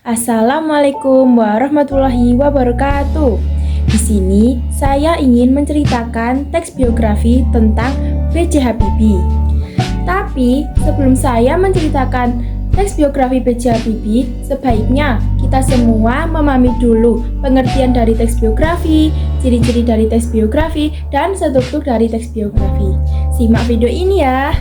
Assalamualaikum warahmatullahi wabarakatuh. Di sini saya ingin menceritakan teks biografi tentang B.J. Habibie. Tapi sebelum saya menceritakan teks biografi B.J. Habibie, sebaiknya kita semua memahami dulu pengertian dari teks biografi, ciri-ciri dari teks biografi, dan struktur dari teks biografi. Simak video ini ya.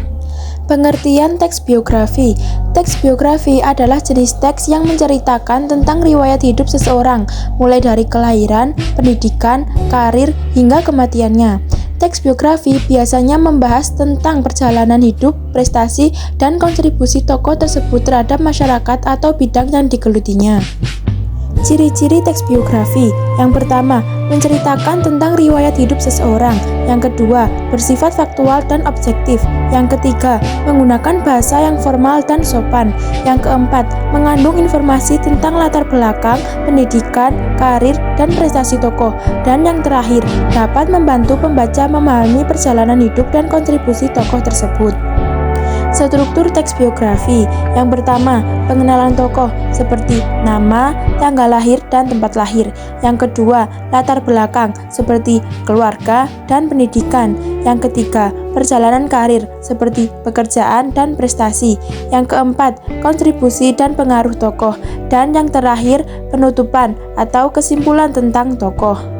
Pengertian teks biografi. Teks biografi adalah jenis teks yang menceritakan tentang riwayat hidup seseorang, mulai dari kelahiran, pendidikan, karir, hingga kematiannya. Teks biografi biasanya membahas tentang perjalanan hidup, prestasi, dan kontribusi tokoh tersebut terhadap masyarakat atau bidang yang digelutinya. Ciri-ciri teks biografi. Yang pertama, menceritakan tentang riwayat hidup seseorang. Yang kedua, bersifat faktual dan objektif. Yang ketiga, menggunakan bahasa yang formal dan sopan. Yang keempat, mengandung informasi tentang latar belakang, pendidikan, karir, dan prestasi tokoh. Dan yang terakhir, dapat membantu pembaca memahami perjalanan hidup dan kontribusi tokoh tersebut. Struktur teks biografi. Yang pertama, pengenalan tokoh seperti nama, tanggal lahir, dan tempat lahir. Yang kedua, latar belakang seperti keluarga dan pendidikan. Yang ketiga, perjalanan karir seperti pekerjaan dan prestasi. Yang keempat, kontribusi dan pengaruh tokoh. Dan yang terakhir, penutupan atau kesimpulan tentang tokoh.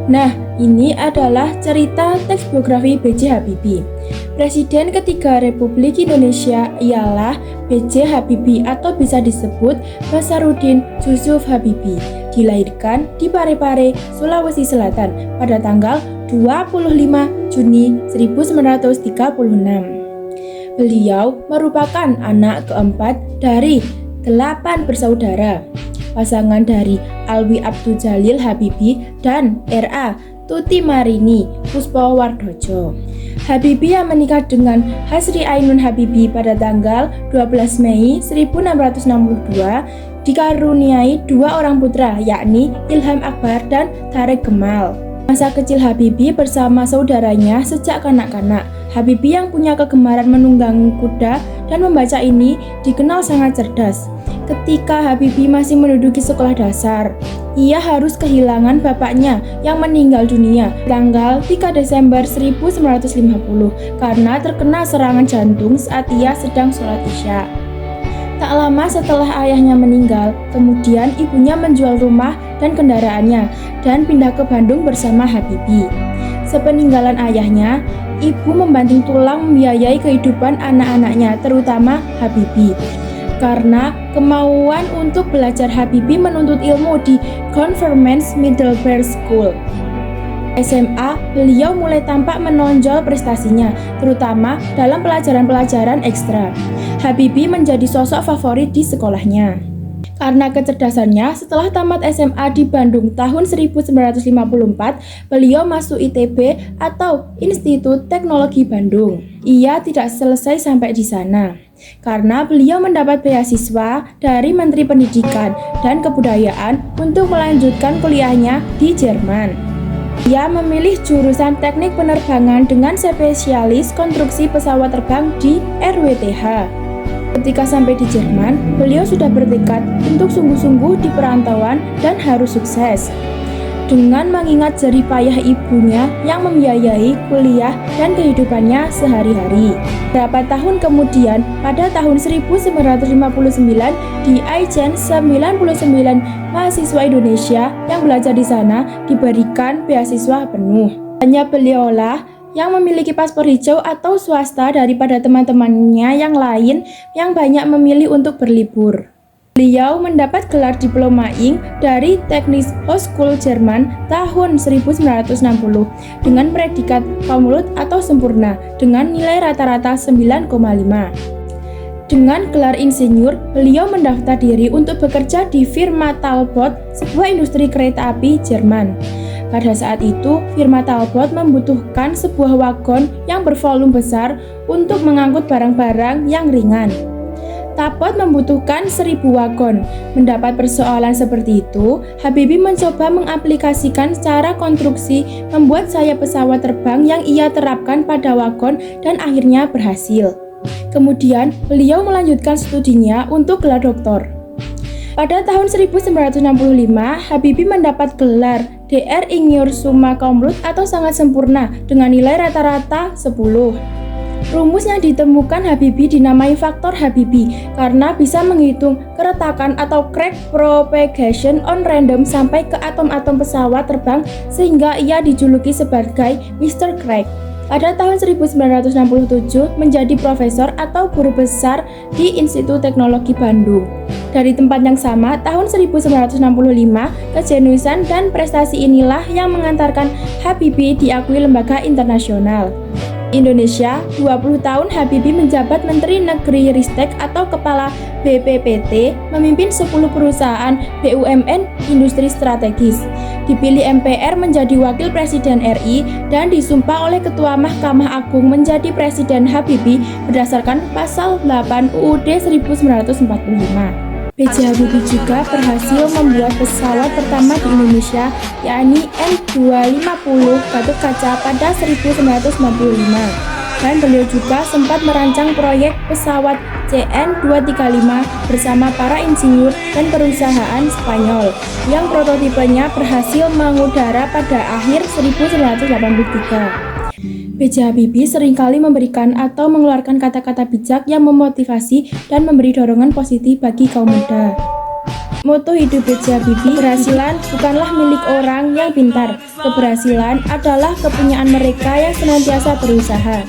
Nah, ini adalah cerita teks biografi B.J. Habibie. Presiden ketiga Republik Indonesia ialah B.J. Habibie atau bisa disebut Basaruddin Yusuf Habibie. Dilahirkan di Parepare, Sulawesi Selatan pada tanggal 25 Juni 1936. Beliau merupakan anak keempat dari 8 bersaudara. Pasangan dari Alwi Abdul Jalil Habibie dan R.A. Tuti Marini Puspawardojo. Habibie yang menikah dengan Hasri Ainun Habibie pada tanggal 12 Mei 1662 dikaruniai 2 orang putra, yakni Ilham Akbar dan Tariq Kemal. Masa kecil Habibie bersama saudaranya sejak kanak-kanak. Habibie yang punya kegemaran menunggangi kuda dan membaca ini dikenal sangat cerdas. Ketika Habibie masih menduduki sekolah dasar, ia harus kehilangan bapaknya yang meninggal dunia tanggal 3 Desember 1950 karena terkena serangan jantung saat ia sedang sholat Isya. Tak lama setelah ayahnya meninggal, kemudian ibunya menjual rumah dan kendaraannya dan pindah ke Bandung bersama Habibie. Sepeninggalan ayahnya, ibu membanting tulang membiayai kehidupan anak-anaknya, terutama Habibie. Karena kemauan untuk belajar, Habibie menuntut ilmu di Government Middlebury School. SMA, beliau mulai tampak menonjol prestasinya, terutama dalam pelajaran-pelajaran ekstra. Habibie menjadi sosok favorit di sekolahnya. Karena kecerdasannya, setelah tamat SMA di Bandung tahun 1954, beliau masuk ITB atau Institut Teknologi Bandung. Ia tidak selesai sampai di sana, karena beliau mendapat beasiswa dari Menteri Pendidikan dan Kebudayaan untuk melanjutkan kuliahnya di Jerman. Ia memilih jurusan Teknik Penerbangan dengan spesialis konstruksi pesawat terbang di RWTH. Ketika sampai di Jerman, beliau sudah bertekad untuk sungguh-sungguh di perantauan dan harus sukses. Dengan mengingat jerih payah ibunya yang membiayai kuliah dan kehidupannya sehari-hari. Beberapa tahun kemudian, pada tahun 1959, di Aijen 99 mahasiswa Indonesia yang belajar di sana diberikan beasiswa penuh. Hanya beliaulah yang memiliki paspor hijau atau swasta daripada teman-temannya yang lain yang banyak memilih untuk berlibur. Beliau mendapat gelar Diploma Ing dari Technische Hochschule Jerman tahun 1960 dengan predikat Kaumlut atau sempurna dengan nilai rata-rata 9,5. Dengan gelar insinyur, beliau mendaftar diri untuk bekerja di firma Talbot, sebuah industri kereta api Jerman. Pada saat itu, firma Talbot membutuhkan sebuah wagon yang bervolume besar untuk mengangkut barang-barang yang ringan. Talbot membutuhkan 1000 wagon. Mendapat persoalan seperti itu, Habibie mencoba mengaplikasikan cara konstruksi membuat sayap pesawat terbang yang ia terapkan pada wagon dan akhirnya berhasil. Kemudian, beliau melanjutkan studinya untuk gelar doktor. Pada tahun 1965, Habibie mendapat gelar DR Ingenieur Summa Cum Laude atau sangat sempurna dengan nilai rata-rata 10. Rumus yang ditemukan Habibie dinamai faktor Habibie karena bisa menghitung keretakan atau crack propagation on random sampai ke atom-atom pesawat terbang sehingga ia dijuluki sebagai Mr. Crack. Pada tahun 1967 menjadi profesor atau guru besar di Institut Teknologi Bandung. Dari tempat yang sama, tahun 1965, kejenuisan dan prestasi inilah yang mengantarkan Habibie diakui lembaga internasional. Indonesia, 20 tahun Habibie menjabat Menteri Negeri Ristek atau Kepala BPPT, memimpin 10 perusahaan BUMN industri strategis. Dipilih MPR menjadi Wakil Presiden RI dan disumpah oleh Ketua Mahkamah Agung menjadi Presiden Habibie berdasarkan Pasal 8 UUD 1945. B.J. Habibie juga berhasil membuat pesawat pertama di Indonesia, yakni N250 Gatot Kaca pada 1995. Dan beliau juga sempat merancang proyek pesawat CN235 bersama para insinyur dan perusahaan Spanyol, yang prototipenya berhasil mengudara pada akhir 1983. B.J. Habibie seringkali memberikan atau mengeluarkan kata-kata bijak yang memotivasi dan memberi dorongan positif bagi kaum muda. Moto hidup B.J. Habibie, keberhasilan bukanlah milik orang yang pintar, keberhasilan adalah kepunyaan mereka yang senantiasa berusaha.